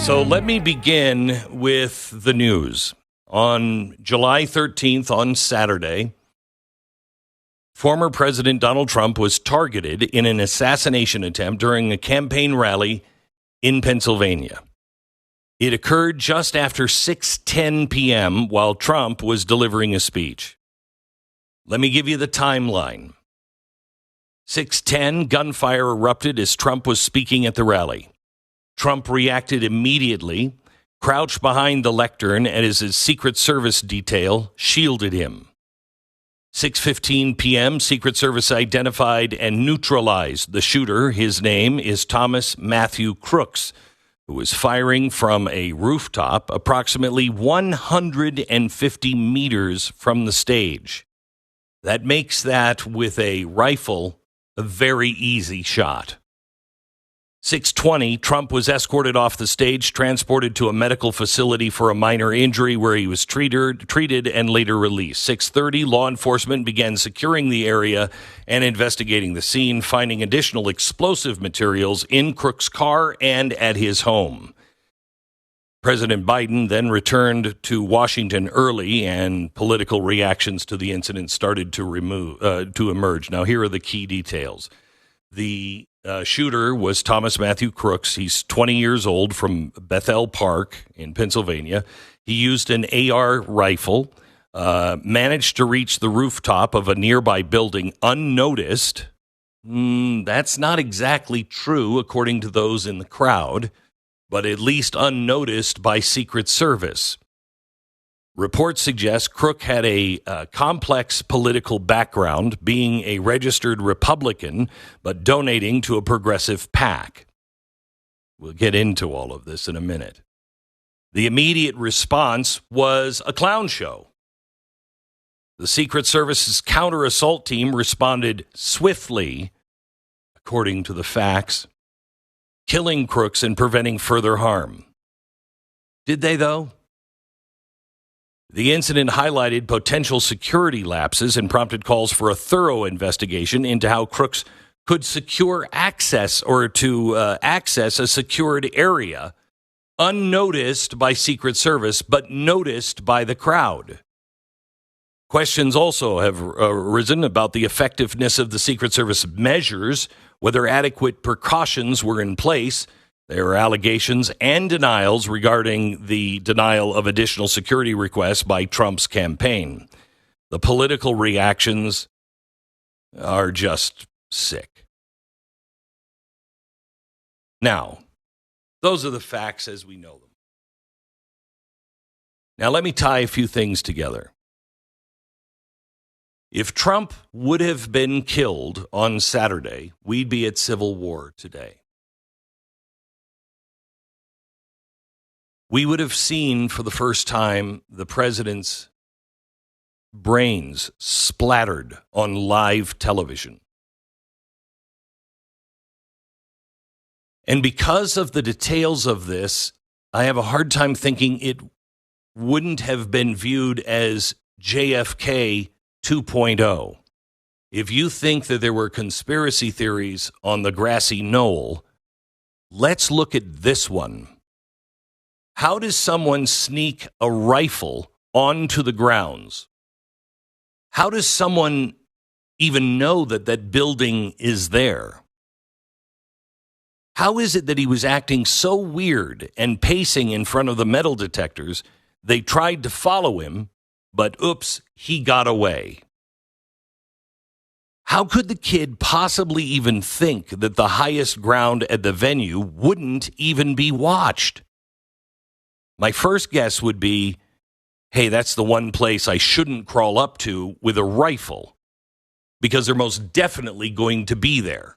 So let me begin with the news. On July 13th, on Saturday, former President Donald Trump was targeted in an assassination attempt during a campaign rally in Pennsylvania. It occurred just after 6:10 p.m. while Trump was delivering a speech. Let me give you the timeline. 6:10, gunfire erupted as Trump was speaking at the rally. Trump reacted immediately, crouched behind the lectern as his Secret Service detail shielded him. 6:15 p.m., Secret Service identified and neutralized the shooter. His name is Thomas Matthew Crooks, who was firing from a rooftop approximately 150 meters from the stage. That makes that, with a rifle, a very easy shot. 6:20, Trump was escorted off the stage, transported to a medical facility for a minor injury where he was treated and later released. 6:30, law enforcement began securing the area and investigating the scene, finding additional explosive materials in Crook's car and at his home. President Biden then returned to Washington early, and political reactions to the incident started to emerge. Now, here are the key details. The shooter was Thomas Matthew Crooks. He's 20 years old, from Bethel Park in Pennsylvania. He used an AR rifle, managed to reach the rooftop of a nearby building unnoticed. That's not exactly true, according to those in the crowd, but at least unnoticed by Secret Service. Reports suggest Crook had a complex political background, being a registered Republican, but donating to a progressive PAC. We'll get into all of this in a minute. The immediate response was a clown show. The Secret Service's counter-assault team responded swiftly, according to the facts, killing Crooks and preventing further harm. Did they, though? The incident highlighted potential security lapses and prompted calls for a thorough investigation into how Crooks could secure access or to access a secured area unnoticed by Secret Service but noticed by the crowd. Questions also have arisen about the effectiveness of the Secret Service measures, whether adequate precautions were in place. There are allegations and denials regarding the denial of additional security requests by Trump's campaign. The political reactions are just sick. Now, those are the facts as we know them. Now, let me tie a few things together. If Trump would have been killed on Saturday, we'd be at civil war today. We would have seen for the first time the president's brains splattered on live television. And because of the details of this, I have a hard time thinking it wouldn't have been viewed as JFK 2.0. If you think that there were conspiracy theories on the grassy knoll, let's look at this one. How does someone sneak a rifle onto the grounds? How does someone even know that that building is there? How is it that he was acting so weird and pacing in front of the metal detectors? They tried to follow him, but oops, he got away. How could the kid possibly even think that the highest ground at the venue wouldn't even be watched? My first guess would be, hey, that's the one place I shouldn't crawl up to with a rifle, because they're most definitely going to be there.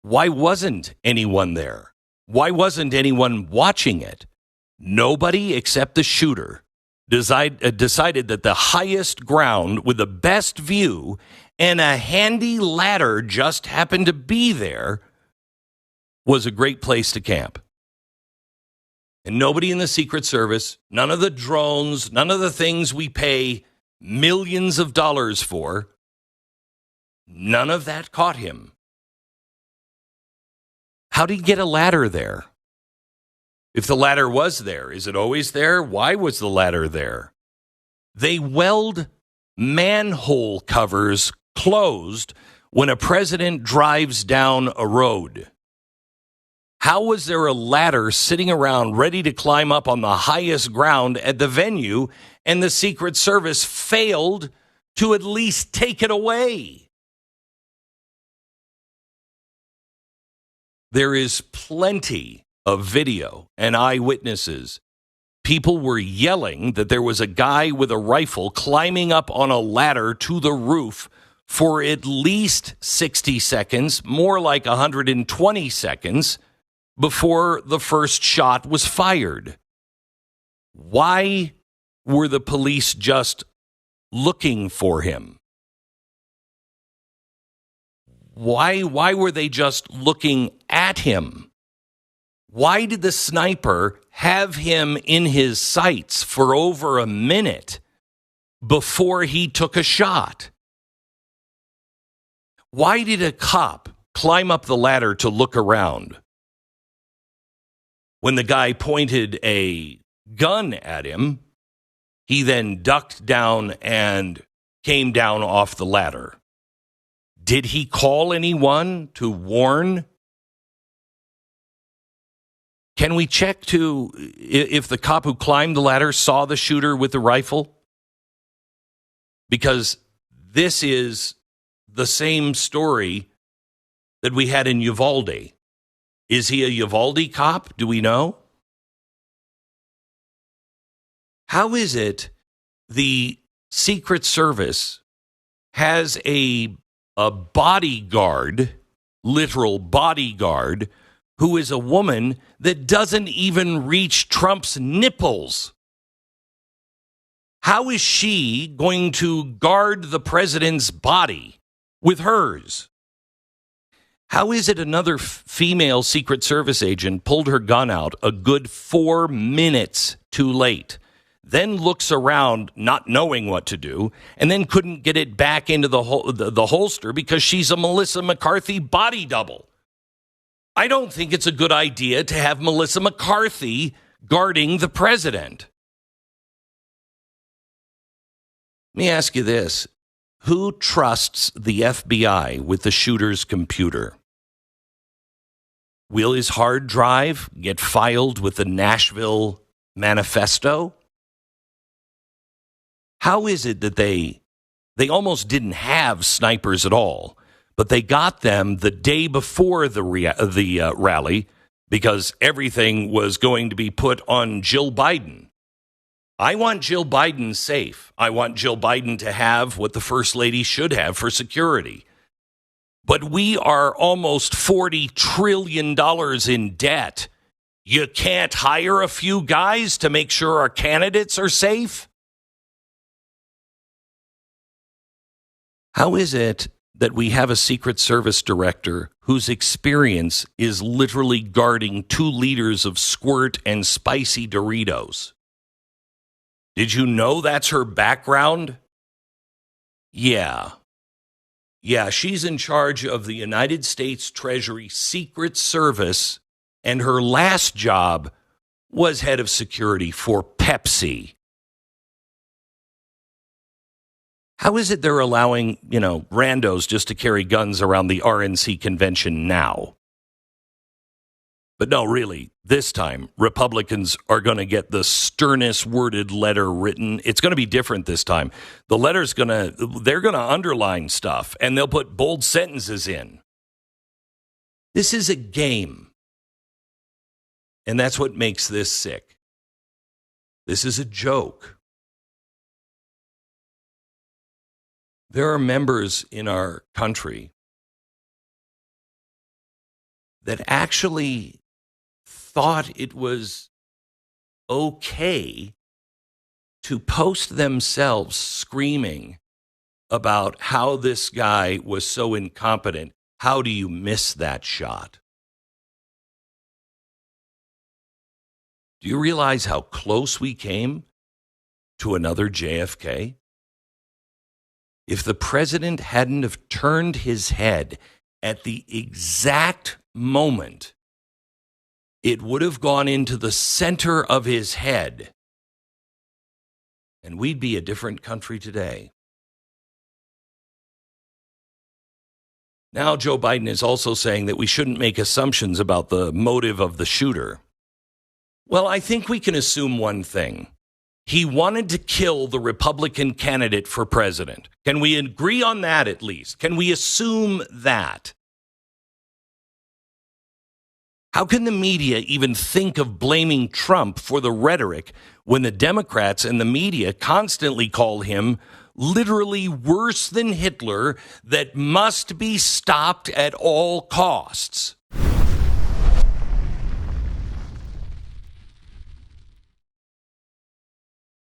Why wasn't anyone there? Why wasn't anyone watching it? Nobody except the shooter decided that the highest ground with the best view and a handy ladder just happened to be there was a great place to camp. And nobody in the Secret Service, none of the drones, none of the things we pay millions of dollars for, none of that caught him. How did he get a ladder there? If the ladder was there, is it always there? Why was the ladder there? They weld manhole covers closed when a president drives down a road. How was there a ladder sitting around ready to climb up on the highest ground at the venue, and the Secret Service failed to at least take it away? There is plenty of video and eyewitnesses. People were yelling that there was a guy with a rifle climbing up on a ladder to the roof for at least 60 seconds, more like 120 seconds, before the first shot was fired. Why were the police just looking for him? Why were they just looking at him? Why did the sniper have him in his sights for over a minute before he took a shot? Why did a cop climb up the ladder to look around when the guy pointed a gun at him? He then ducked down and came down off the ladder. Did he call anyone to warn? Can we check to if the cop who climbed the ladder saw the shooter with the rifle? Because this is the same story that we had in Uvalde. Is he a Uvalde cop? Do we know? How is it the Secret Service has a bodyguard, literal bodyguard, who is a woman that doesn't even reach Trump's nipples? How is she going to guard the president's body with hers? How is it another female Secret Service agent pulled her gun out a good 4 minutes too late, then looks around not knowing what to do, and then couldn't get it back into the holster because she's a Melissa McCarthy body double? I don't think it's a good idea to have Melissa McCarthy guarding the president. Let me ask you this. Who trusts the FBI with the shooter's computer? Will his hard drive get filed with the Nashville manifesto? How is it that they almost didn't have snipers at all, but they got them the day before the rally because everything was going to be put on Jill Biden? I want Jill Biden safe. I want Jill Biden to have what the First Lady should have for security. But we are almost $40 trillion in debt. You can't hire a few guys to make sure our candidates are safe? How is it that we have a Secret Service director whose experience is literally guarding 2 liters of squirt and spicy Doritos? Did you know that's her background? Yeah, she's in charge of the United States Treasury Secret Service, and her last job was head of security for Pepsi. How is it they're allowing, randos just to carry guns around the RNC convention now? But no, really, this time, Republicans are going to get the sternest worded letter written. It's going to be different this time. The letter's they're going to underline stuff, and they'll put bold sentences in. This is a game. And that's what makes this sick. This is a joke. There are members in our country that actually thought it was okay to post themselves screaming about how this guy was so incompetent. How do you miss that shot? Do you realize how close we came to another JFK? If the president hadn't have turned his head at the exact moment it would have gone into the center of his head, and we'd be a different country today. Now, Joe Biden is also saying that we shouldn't make assumptions about the motive of the shooter. Well, I think we can assume one thing. He wanted to kill the Republican candidate for president. Can we agree on that at least? Can we assume that? How can the media even think of blaming Trump for the rhetoric when the Democrats and the media constantly call him literally worse than Hitler that must be stopped at all costs?